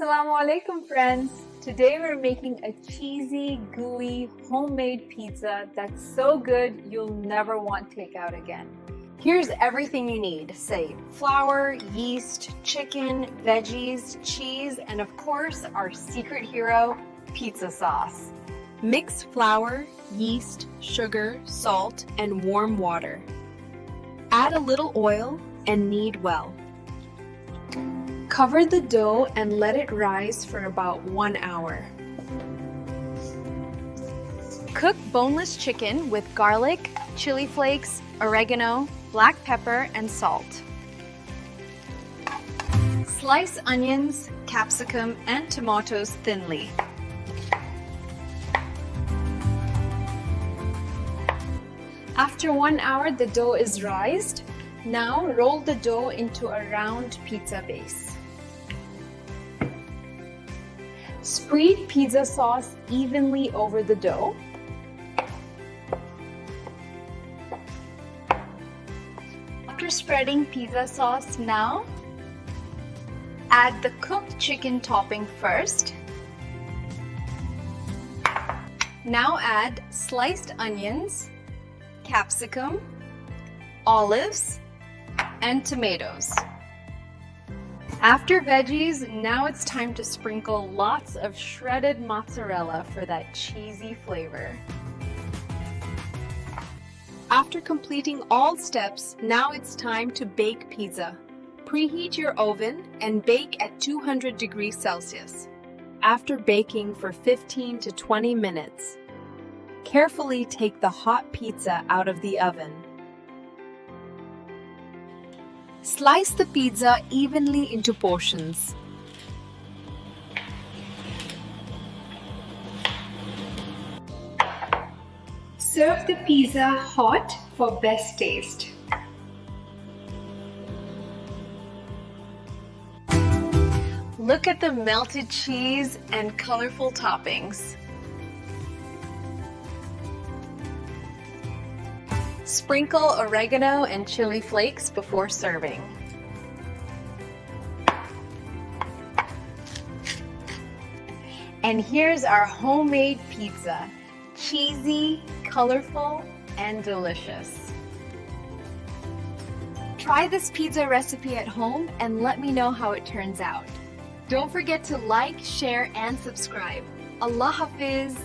Assalamu alaikum friends! Today we're making a cheesy, gooey, homemade pizza that's so good you'll never want takeout again. Here's everything you need. Say flour, yeast, chicken, veggies, cheese, and of course our secret hero, pizza sauce. Mix flour, yeast, sugar, salt, and warm water. Add a little oil and knead well. Cover the dough and let it rise for about 1 hour. Cook boneless chicken with garlic, chili flakes, oregano, black pepper, and salt. Slice onions, capsicum, and tomatoes thinly. After 1 hour, the dough is rised. Now roll the dough into a round pizza base. Spread pizza sauce evenly over the dough. After spreading pizza sauce now, add the cooked chicken topping first. Now add sliced onions, capsicum, olives, and tomatoes. After veggies, now it's time to sprinkle lots of shredded mozzarella for that cheesy flavor. After completing all steps, now it's time to bake pizza. Preheat your oven and bake at 200 degrees Celsius. After baking for 15 to 20 minutes, carefully take the hot pizza out of the oven. Slice the pizza evenly into portions. Serve the pizza hot for best taste. Look at the melted cheese and colorful toppings. Sprinkle oregano and chili flakes before serving. And here's our homemade pizza. Cheesy, colorful, and delicious. Try this pizza recipe at home and let me know how it turns out. Don't forget to like, share, and subscribe. Allah Hafiz!